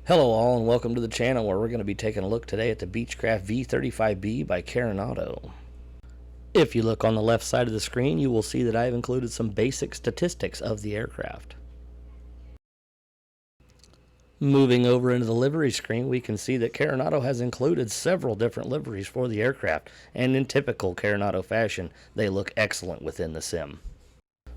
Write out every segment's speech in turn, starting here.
Hello all and welcome to the channel where we're going to be taking a look today at the Beechcraft V35B by Carenado. If you look on the left side of the screen, you will see that I have included some basic statistics of the aircraft. Moving over into the livery screen, we can see that Carenado has included several different liveries for the aircraft, and in typical Carenado fashion, they look excellent within the sim.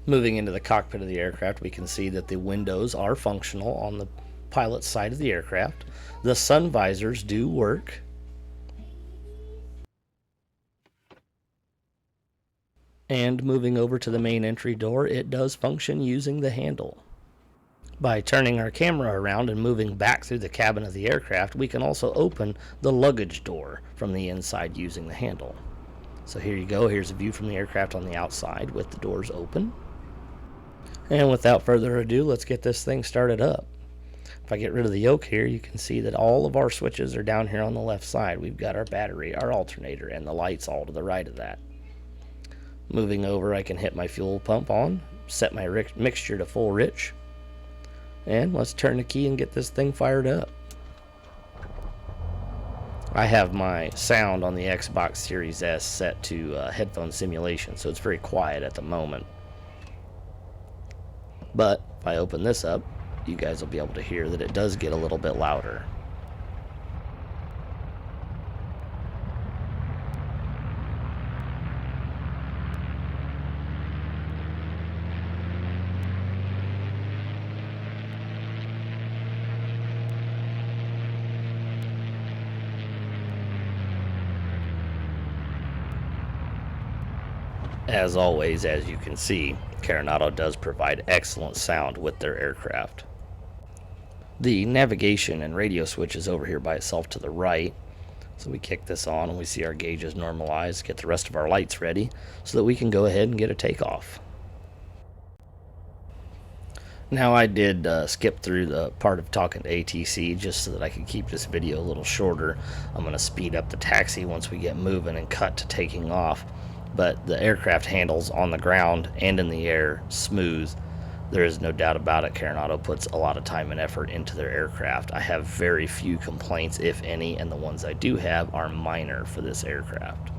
Moving into the cockpit of the aircraft, we can see that the windows are functional on the pilot's side of the aircraft. The sun visors do work. And moving over to the main entry door, it does function using the handle. By turning our camera around and moving back through the cabin of the aircraft, we can also open the luggage door from the inside using the handle. So here you go, here's a view from the aircraft on the outside with the doors open. And without further ado, let's get this thing started up. If I get rid of the yoke here, you can see that all of our switches are down here on the left side. We've got our battery, our alternator, and the lights all to the right of that. Moving over, I can hit my fuel pump on, set my mixture to full rich, and let's turn the key and get this thing fired up. I have my sound on the Xbox Series S set to headphone simulation, so it's very quiet at the moment. But if I open this up, you guys will be able to hear that it does get a little bit louder. As always, as you can see, Carenado does provide excellent sound with their aircraft. The navigation and radio switch is over here by itself to the right. So we kick this on and we see our gauges normalized, get the rest of our lights ready so that we can go ahead and get a takeoff. Now I did skip through the part of talking to ATC just so that I could keep this video a little shorter. I'm going to speed up the taxi once we get moving and cut to taking off. But the aircraft handles on the ground and in the air smooth. There is no doubt about it, Carenado puts a lot of time and effort into their aircraft. I have very few complaints, if any, and the ones I do have are minor for this aircraft.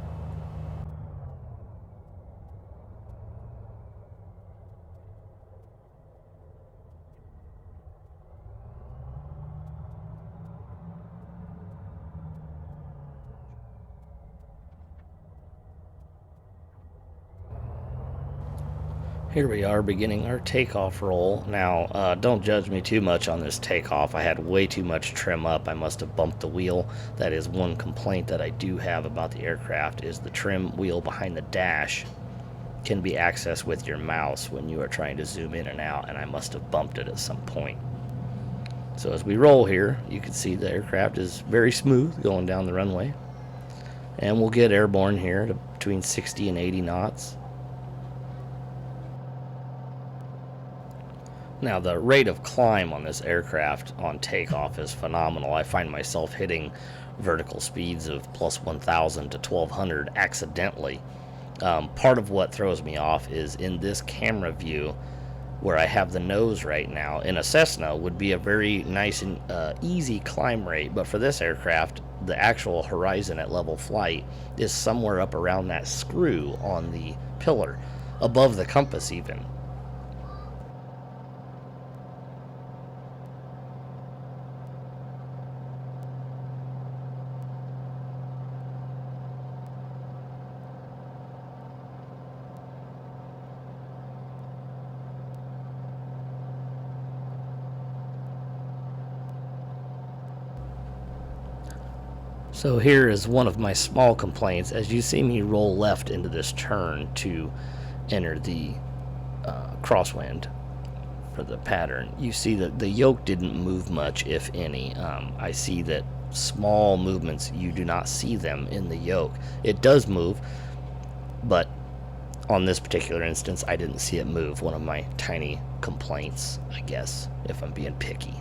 Here we are beginning our takeoff roll. Now, don't judge me too much on this takeoff. I had way too much trim up. I must have bumped the wheel. That is one complaint that I do have about the aircraft, is the trim wheel behind the dash can be accessed with your mouse when you are trying to zoom in and out, and I must have bumped it at some point. So as we roll here, you can see the aircraft is very smooth going down the runway. And we'll get airborne here to between 60 and 80 knots. Now, the rate of climb on this aircraft on takeoff is phenomenal. I find myself hitting vertical speeds of plus 1,000 to 1,200 accidentally. Part of what throws me off is in this camera view where I have the nose right now. In a Cessna would be a very nice and easy climb rate, but for this aircraft, the actual horizon at level flight is somewhere up around that screw on the pillar, above the compass even. So here is one of my small complaints. As you see me roll left into this turn to enter the crosswind for the pattern, you see that the yoke didn't move much, if any. I see that small movements, you do not see them in the yoke. It does move, but on this particular instance, I didn't see it move. One of my tiny complaints, I guess, if I'm being picky.